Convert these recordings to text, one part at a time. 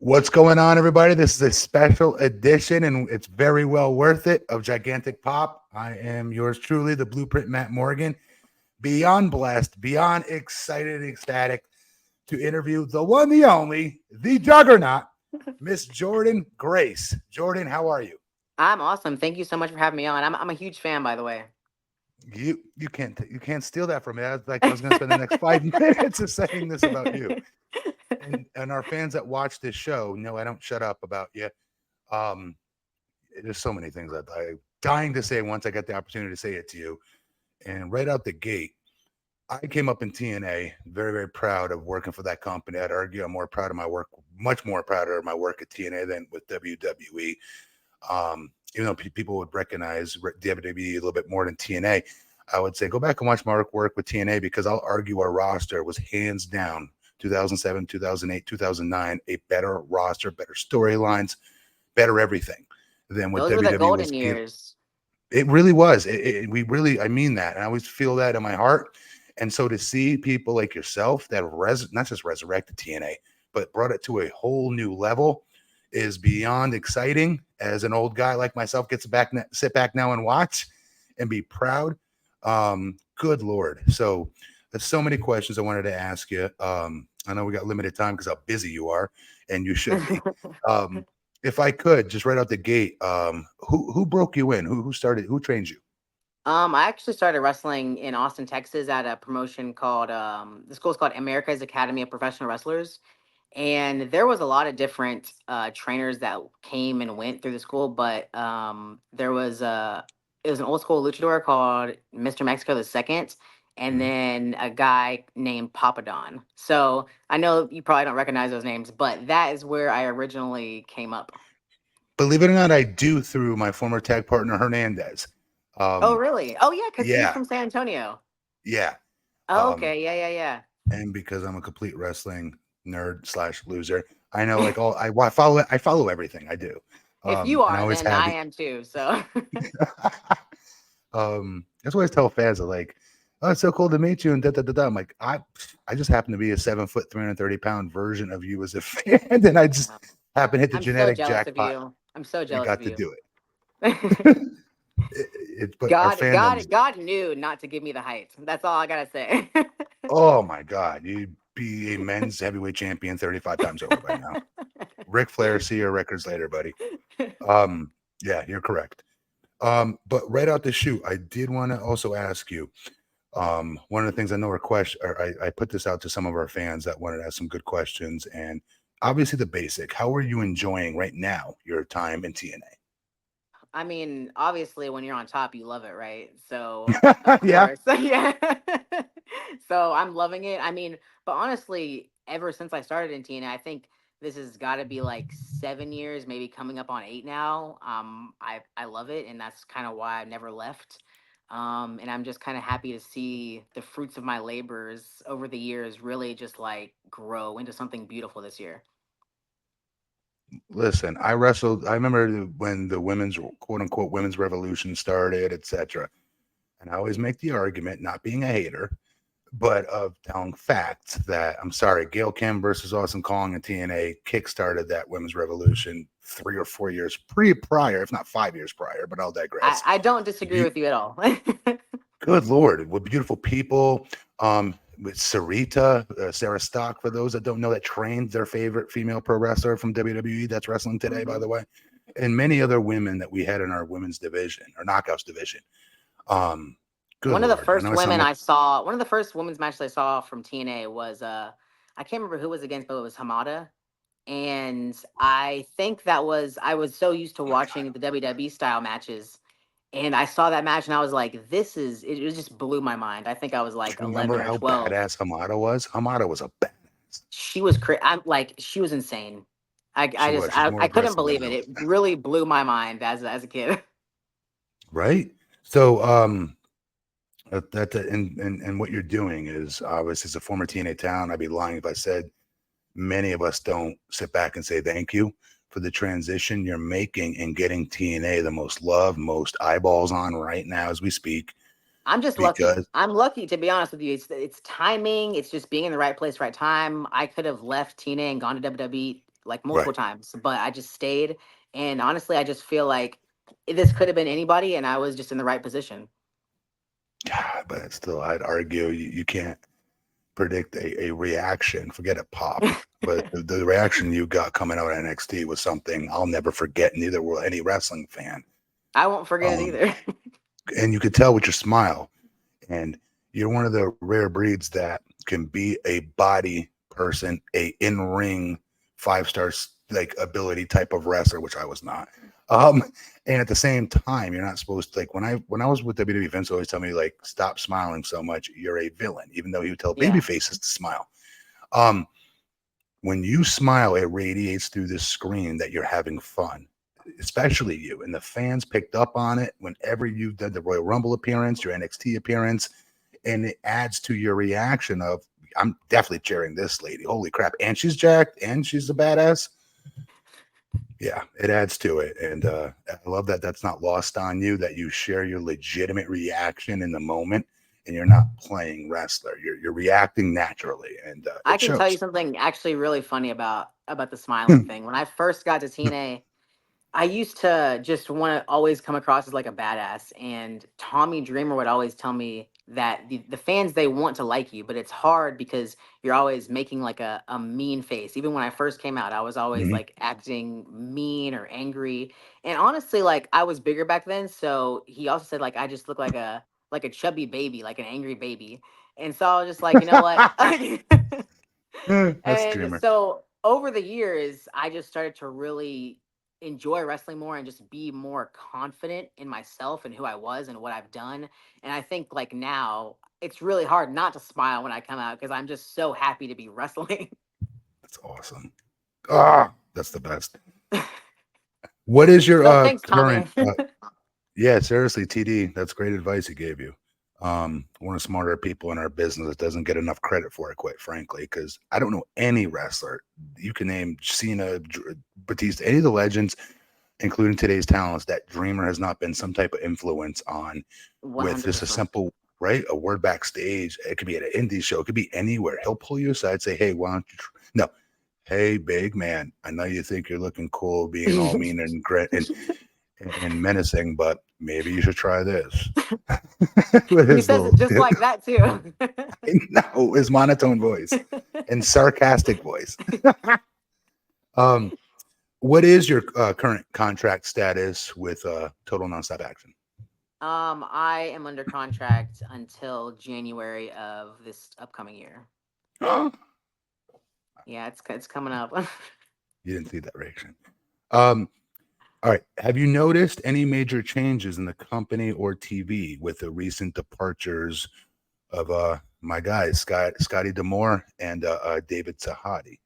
What's going on, everybody? This is a special edition, and it's very well worth it, of Gigantic Pop. I am yours truly, the Blueprint Matt Morgan. Beyond blessed, beyond excited and ecstatic to interview the one, the only, the juggernaut, Miss Jordynne Grace. Jordynne, how are you? I'm awesome. Thank you so much for having me on. I'm a huge fan, by the way. You can't steal that from me. I was going to spend the next 5 minutes of saying this about you, and our fans that watch this show know I don't shut up about you. Um, there's so many things that I'm dying to say once I get the opportunity to say it to you. And right out the gate, I came up in TNA, very, very proud of working for that company. I'd argue I'm more proud of my work, much more prouder of my work at TNA than with WWE. Even though people would recognize WWE a little bit more than TNA, I would say go back and watch my work with TNA, because I'll argue our roster was hands down 2007, 2008, 2009, a better roster, better storylines, better everything than what Those were the WWE was golden giving. years. It really was. I mean that. And I always feel that in my heart. And so to see people like yourself that not just resurrected TNA, but brought it to a whole new level is beyond exciting. As an old guy like myself gets sit back now and watch and be proud. Good Lord. So there's so many questions I wanted to ask you. I know we got limited time because how busy you are, and you should be. Um, if I could, just right out the gate, who broke you in? Who trained you? I actually started wrestling in Austin, Texas at a promotion called the school's called America's Academy of Professional Wrestlers. And there was a lot of different trainers that came and went through the school, but there was it was an old school luchador called Mr. Mexico the Second, and Mhm. then a guy named Papadon. So I know you probably don't recognize those names, but that is where I originally came up. Believe it or not, I do, through my former tag partner Hernandez. Oh, Um, really? Oh, yeah, because he's yeah, from San Antonio. yeah. Oh, Um, okay, yeah, yeah, and because I'm a complete wrestling nerd slash loser, I know like all I follow everything I do. If you And I are, always then have I it. am too. So That's what I always tell fans. Are like, oh, it's so cool to meet you, and da da da da. I'm like, I just happen to be a 7 foot, 330 pound version of you as a fan, and I just um, happen to hit the I'm so genetic jealous of jackpot you. I'm so and jealous of got to you. do it. But our fandoms. God knew not to give me the height. That's all I gotta say. Oh my God, you'd be a men's heavyweight champion 35 times over by now. Ric Flair, see your records later, buddy. Um, yeah, you're correct. But right out the chute, I did want to also ask you. One of the things I know are question, or I put this out to some of our fans that wanted to ask some good questions, and obviously the basic. How are you enjoying right now your time in I mean, obviously, when you're on top, you love it, right? So, TNA? of Yeah. course, yeah. So I'm loving it. I mean, but honestly, ever since I started in TNA, I think this has got to be like 7 years, maybe coming up on 8 now. I love it, and that's kind of why I never left. And I'm just kind of happy to see the fruits of my labors over the years really just like grow into something beautiful this year. Listen, I wrestled. I remember when the women's quote unquote women's revolution started, etc. And I always make the argument, not being a hater, but of telling facts that I'm sorry, Gail Kim versus Awesome Kong and TNA kickstarted that women's revolution 3 or 4 years prior, if not 5 years prior. But I'll digress. I don't disagree Be- with you at all. Good Lord, with beautiful people. With Sarita, Sarah Stock, for those that don't know, that trained their favorite female pro wrestler from WWE that's wrestling today, by Mhm. the way, and many other women that we had in our women's division or knockouts division. Um, Good One of the Lord, I first know it sounds women like I saw, one of the first women's matches I saw from TNA was I can't remember who it was against, but it was Hamada. And I think that was I was so used to oh my God. watching the WWE style matches. And I saw that match and I was like, this is it just blew my mind. I think I was Do like you remember 11 or how 12. badass Hamada was? Hamada was a badass. She was I'm like she was insane. She I just was. She's more I couldn't aggressive than believe it. hell, It really blew my mind as a kid. right? So, and what you're doing is obviously as a former TNA town. I'd be lying if I said many of us don't sit back and say thank you for the transition you're making and getting TNA the most love, most eyeballs on right now as we speak. I'm just lucky. Because I'm lucky to be honest with you. It's timing. It's just being in the right place, right time. I could have left TNA and gone to WWE like multiple Right. times, but I just stayed. And honestly, I just feel like this could have been anybody, and I was just in the right position. God, but still, I'd argue you can't predict a reaction. Forget a pop. But the reaction you got coming out of NXT was something I'll never forget. Neither will any wrestling fan. I won't forget it Um, either. and you could tell with your smile. And you're one of the rare breeds that can be a body person, a in ring 5 star like ability type of wrestler, which I was not. Um, and at the same time, you're not supposed to like when I was with WWE, Vince always tell me like stop smiling so much. You're a villain, even though he would tell baby Yeah, faces to smile. Um, when you smile, it radiates through the screen that you're having fun, especially you. And the fans picked up on it whenever you did the Royal Rumble appearance, your NXT appearance, and it adds to your reaction of, I'm definitely cheering this lady. Holy crap. And she's jacked and she's a badass. Yeah, it adds to it. And I love that that's not lost on you, that you share your legitimate reaction in the moment and you're not playing wrestler. You're reacting naturally and I it can tell you shows. something actually really funny about the smiling thing. When I first got to TNA, I used to just want to always come across as like a badass, and Tommy Dreamer would always tell me that the fans, they want to like you, but it's hard because you're always making like a mean face. Even when I first came out, I was always Mhm. like acting mean or angry. And honestly, like I was bigger back then, so he also said like I just look like a chubby baby, like an angry baby. And so I was just like, you know what? That's And dreamer. so over the years, I just started to really enjoy wrestling more and just be more confident in myself and who I was and what I've done. And I think like now it's really hard not to smile when I come out because I'm just so happy to be wrestling. That's awesome. Ah, that's the best. What is your So thanks, current Tommy. yeah, seriously, TD, that's great advice he gave you. One of the smarter people in our business that doesn't get enough credit for it, quite frankly, because I don't know any wrestler. You can name Cena, Batista, any of the legends, including today's talents, that Dreamer has not been some type of influence on with just a 100%. simple, right? A word backstage. It could be at an indie show, it could be anywhere. He'll pull you aside, say, hey, why don't you? No, hey, big man, I know you think you're looking cool being all mean and grit and menacing, but maybe you should try this. With He his says little, it just like that too. no, his monotone voice and sarcastic voice. um, what is your current contract status with Total Nonstop Action? I am under contract until January of this upcoming year. You Yeah, it's coming up. didn't see that reaction. Um, all right. Have you noticed any major changes in the company or TV with the recent departures of my guys, Scotty Demore and David Sahadi?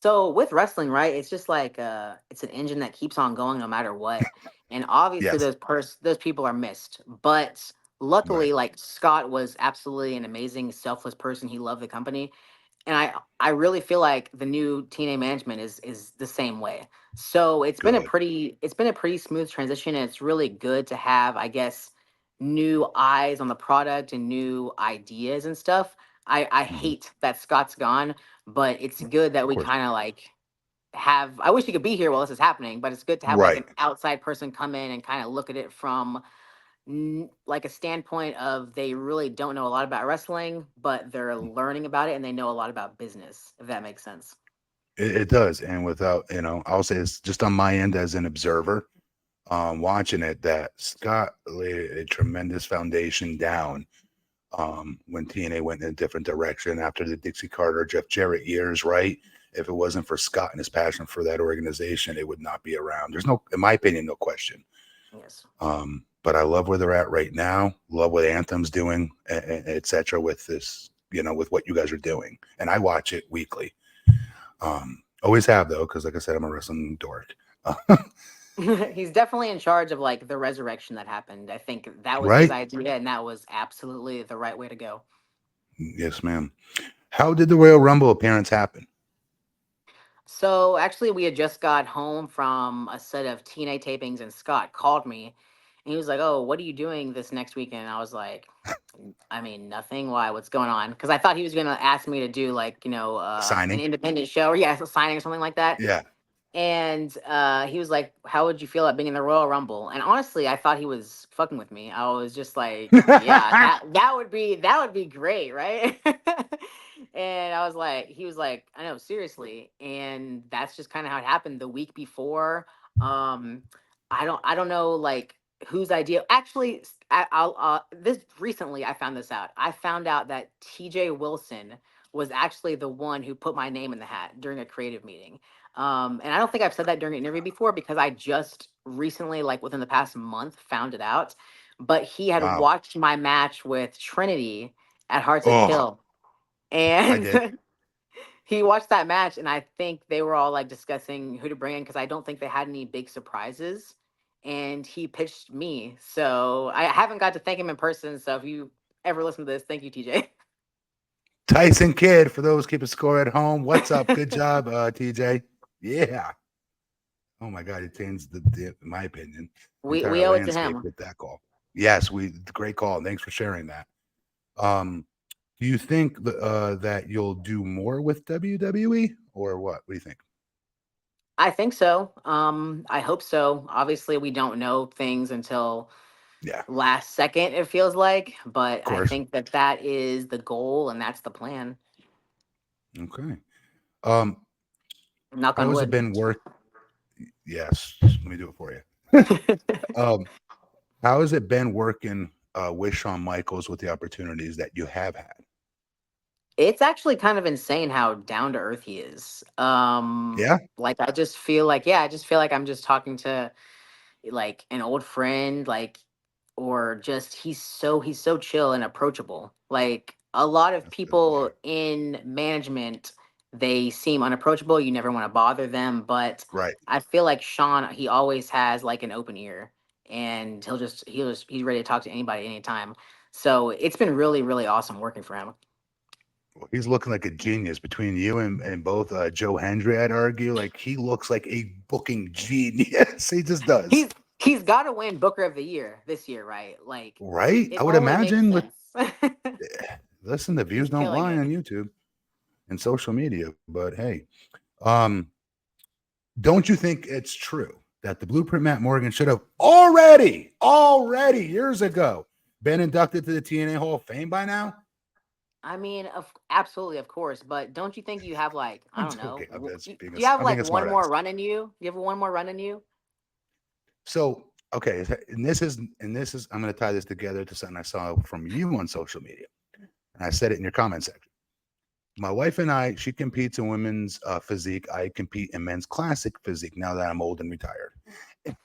So with wrestling, right? It's just like it's an engine that keeps on going no matter what. And obviously Yes. those people are missed. But Right. luckily, like Scott was absolutely an amazing, selfless person. He loved the company. And I really feel like the new TNA management is the same way. So Good. it's been a pretty smooth transition, and it's really good to have, I guess, new eyes on the product and new ideas and stuff. I Mhm. hate that Scott's gone, but it's good that Of we course. kind of like have, I wish he could be here while this is happening, but it's good to have like Right. an outside person come in and kind of look at it from like a standpoint of they really don't know a lot about wrestling, but they're learning about it and they know a lot about business, if that makes sense. It does. And without, I'll say it's just on my end as an observer, watching it, that Scott laid a tremendous foundation down when TNA went in a different direction after the Dixie Carter, Jeff Jarrett years, right? If it wasn't for Scott and his passion for that organization, it would not be around. There's no, in my opinion, no question. Yes. But I love where they're at right now. Love what Anthem's doing, etc. With this, with what you guys are doing, and I watch it weekly. Always have though, because like I said, I'm a wrestling dork. He's definitely in charge of like the resurrection that happened. I think that was his Right? idea and that was absolutely the right way to go. Yes, ma'am. How did the Royal Rumble appearance happen? So actually, we had just got home from a set of TNA tapings, and Scott called me, And he was like, "Oh, what are you doing this next weekend?" And I was like, "I mean, nothing. Why? What's going on?" Because I thought he was gonna ask me to do like an Signing. independent show or a signing or something like that. Yeah. And he was like, "How would you feel about being in the Royal Rumble?" And honestly, I thought he was fucking with me. I was just like, "Yeah, that would be great, right?" And I was like, he was like, "I know, seriously." And that's just kind of how it happened. The week before, um, I don't know like whose idea. Actually, I'll this recently I found this out. I found out that T.J. Wilson was actually the one who put my name in the hat during a creative meeting. And I don't think I've said that during an interview before because I just recently, like within the past month, found it out. But he had Wow. watched my match with Trinity at Hard to Oh, Kill. I did. And he watched that match, and I think they were all like discussing who to bring in because I don't think they had any big surprises. And he pitched me. So I haven't got to thank him in person. So if you ever listen to this, thank you, TJ. Tyson Kidd, for those keeping score at home. What's up? Good job, TJ. Yeah. Oh my God, it changed in my opinion, the We entire owe it to landscape him. with that call. Yes, great call. Thanks for sharing that. Um, do you think that you'll do more with WWE or what? What do you think? I think so. I hope so. Obviously, we don't know things until Yeah, of last second, it feels like, but I course. think that that is the goal and that's the plan. Okay. Um, Knock how on has it wood. been work? Yes, let me do it for you. um, how has it been working with Shawn Michaels with the opportunities that you have had? It's actually kind of insane how down to earth he is. Yeah, Like I just feel like, yeah, I just feel like I'm just talking to like an old friend, like, or just he's so chill and approachable. Like a lot of that's good to people hear. in management, they seem unapproachable. You never want to bother them, but Right. I feel like Sean, he always has like an open ear, and he's ready to talk to anybody anytime. So it's been really really awesome working for him. Well, he's looking like a genius between you and both Joe Hendry. I'd argue, like he looks like a booking genius. He just does, He's got to win Booker of the Year this year, right? Like right? it I would only makes imagine. With sense. listen, the He's views don't killing lie it. on YouTube and social media. But hey, um, don't you think it's true that the Blueprint Matt Morgan should have already years ago been inducted to the TNA Hall of Fame by now? I mean, absolutely, of course, but don't you think you have like I I'm don't know? joking. I'm just Do you have I'm being like a one more smartass. run in you? Do you have one more run in you? So okay, and this is I'm going to tie this together to something I saw from you on social media, and I said it in your comment section. My wife and I, she competes in women's physique. I compete in men's classic physique now that I'm old and retired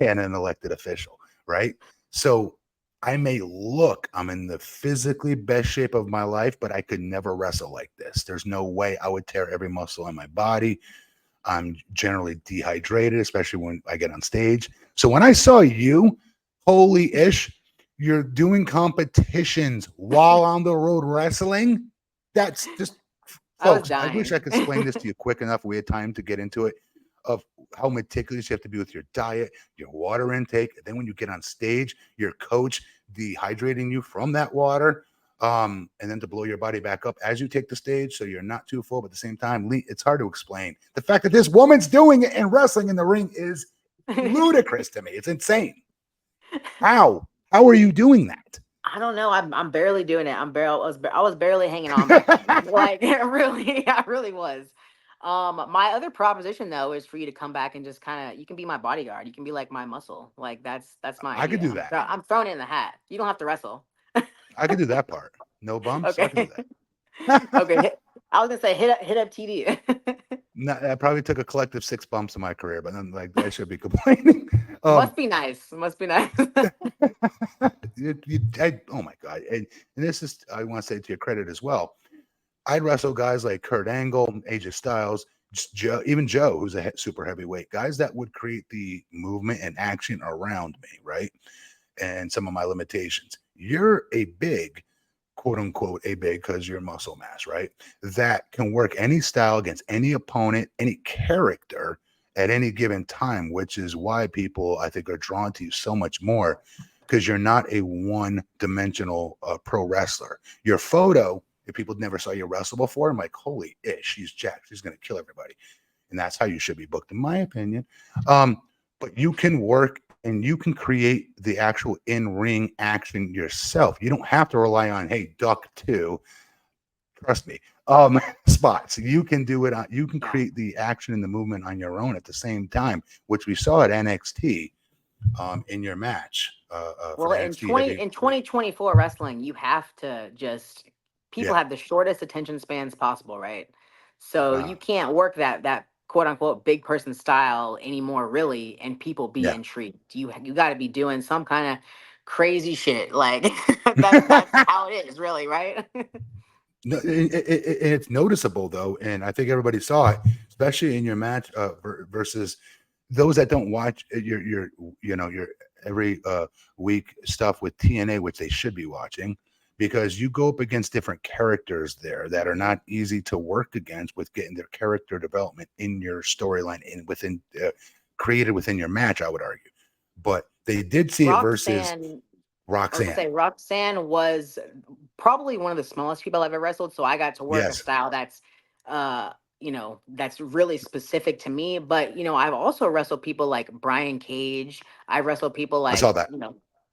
and an elected official, right? So I may look, I'm in the physically best shape of my life, but I could never wrestle like this. There's no way I would tear every muscle in my body. I'm generally dehydrated, especially when I get on stage. So when I saw you, holy ish, you're doing competitions while on the road wrestling. That's just, I was folks, I wish I dying. could explain this to you quick enough. We had time to get into it of how meticulous you have to be with your diet, your water intake. And then when you get on stage, your coach dehydrating you from that water. And then to blow your body back up as you take the stage so you're not too full, but at the same time, it's hard to explain. The fact that this woman's doing it and wrestling in the ring is ludicrous to me. It's insane. How? How are you doing that? I don't know. I'm barely doing it. I was barely hanging on by then. Like really, I really was. My other proposition though is for you to come back and just kind of you can be my bodyguard. You can be like my muscle. Like that's my I could idea. do that. I'm throwing it in the hat. You don't have to wrestle. I could do that part. No bumps. I could do Okay. that. Okay. I was gonna say hit up TD. No, I probably took a collective 6 bumps in my career, but then like I should be complaining. Um, Must be nice. Must be nice. oh my god! And this is I want to say to your credit as well. I'd wrestle guys like Kurt Angle, AJ Styles, Joe, even Joe, who's a super heavyweight, guys that would create the movement and action around me, right? And some of my limitations. You're a big, quote unquote, a big because you're muscle mass, right? That can work any style against any opponent, any character at any given time, which is why people I think are drawn to you so much more. because you're not a one-dimensional pro wrestler. Your photo, if people never saw you wrestle before, I'm like, holy ish, she's jacked. She's going to kill everybody. And that's how you should be booked, in my opinion. But you can work and you can create the actual in-ring action yourself. You don't have to rely on, hey, duck two. Trust me. Spots. You can do it. You can Yeah. create the action and the movement on your own at the same time, which we saw at NXT in your match for Well, the in NXT W. 2024 wrestling, you have to just people Yeah. have the shortest attention spans possible, right? So Uh, you can't work that quote unquote big person style anymore, really, and people be yeah. intrigued. You got to be doing some kind of crazy shit, like that's how it is, really, right? No, it's noticeable though, and I think everybody saw it, especially in your match versus those that don't watch your every week stuff with TNA, which they should be watching, because you go up against different characters there that are not easy to work against with getting their character development in your storyline in within created within your match. I would argue, but they did see it versus Roxanne I was gonna Roxanne. say Roxanne was probably one of the smallest people I've ever wrestled, so I got to work a Yes, style that's that's really specific to me. But I've also wrestled people like Brian Cage. I wrestled people I saw like, that.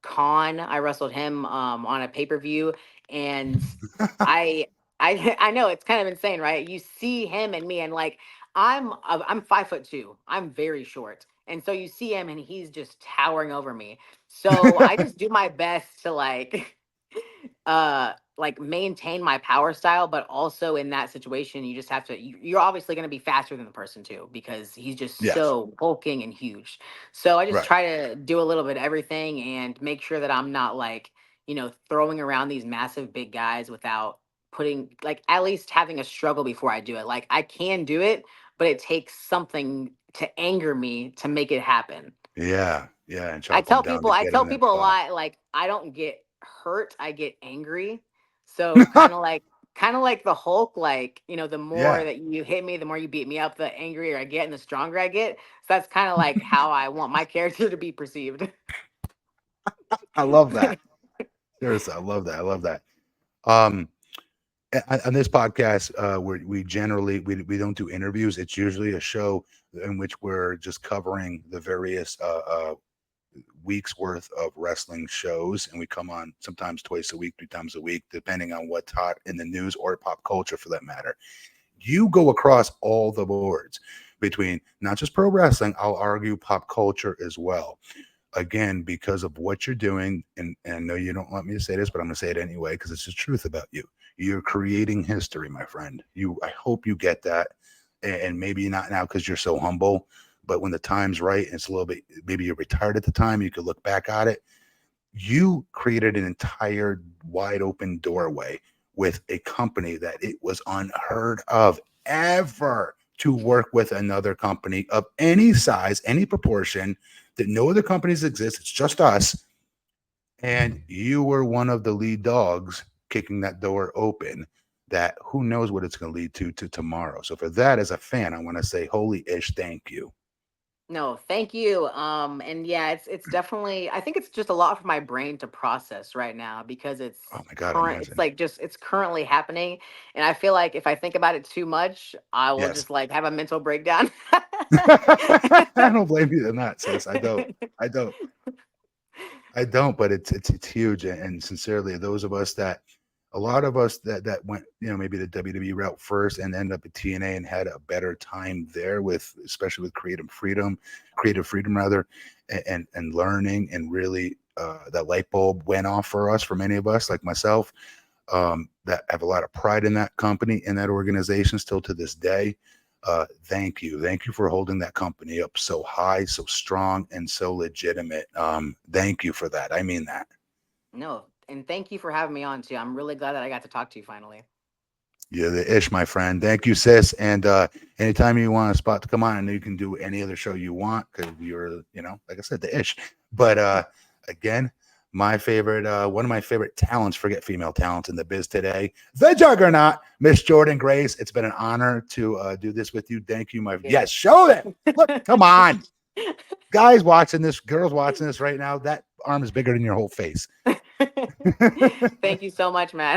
Khan. I wrestled him on a pay-per-view, and I I know it's kind of insane, right? You see him and me, and like I'm 5'2". I'm very short. And so you see him and he's just towering over me. So I just do my best to like maintain my power style, but also in that situation you just have to you're obviously going to be faster than the person too because he's just Yes, so bulking and huge. So I just right. try to do a little bit of everything and make sure that I'm not like, throwing around these massive big guys without putting like at least having a struggle before I do it. Like I can do it, but it takes something to anger me to make it happen. Yeah, yeah, and I chop them tell down people to I get in tell that people a spot. lot, like I don't get hurt, I get angry. So kind of like the Hulk, like, the more Yeah, that you hit me, the more you beat me up, the angrier I get and the stronger I get. So that's kind of like how I want my character to be perceived. I love that. Seriously, I love that. I love that. Um, on this podcast, we generally we don't do interviews. It's usually a show in which we're just covering the various weeks worth of wrestling shows, and we come on sometimes twice a week, 3 times a week, depending on what's hot in the news or pop culture for that matter. You go across all the boards between not just pro wrestling, I'll argue pop culture as well. Again, because of what you're doing, and I know you don't want me to say this, but I'm going to say it anyway because it's the truth about you. You're creating history, my friend. I hope you get that, and maybe not now because you're so humble, but when the time's right and it's a little bit, maybe you're retired at the time, you could look back at it. You created an entire wide open doorway with a company that it was unheard of ever to work with another company of any size, any proportion, that no other companies exist. It's just us. And you were one of the lead dogs kicking that door open. That who knows what it's going to lead to tomorrow. So for that, as a fan, I want to say, holy ish, thank you. No, thank you. And yeah, it's definitely I think it's just a lot for my brain to process right now because Oh it's my God, I current it's imagine. like just it's currently happening. And I feel like if I think about it too much, I will Yes. just like have a mental breakdown. I don't blame you in that, sis. I don't. I don't. I don't, but it's huge, and sincerely, those of us that, a lot of us that went, maybe the WWE route first and ended up at TNA and had a better time there with, especially with creative freedom rather, and learning and really that light bulb went off for us, for many of us, like myself, that have a lot of pride in that company and that organization still to this day. Thank you for holding that company up so high, so strong, and so legitimate. Thank you for that. I mean that. No, and thank you for having me on too. I'm really glad that I got to talk to you finally. You're the ish, my friend. Thank you, sis. And anytime you want a spot to come on, I know you can do any other show you want because you're, like I said, the ish. But again, my favorite, one of my favorite talents, forget female talents in the biz today, the juggernaut, Miss Jordynne Grace. It's been an honor to do this with you. Thank you, my It yes. Show them. Look, come on. Guys watching this, girls watching this right now, that arm is bigger than your whole face. Thank you so much, Matt.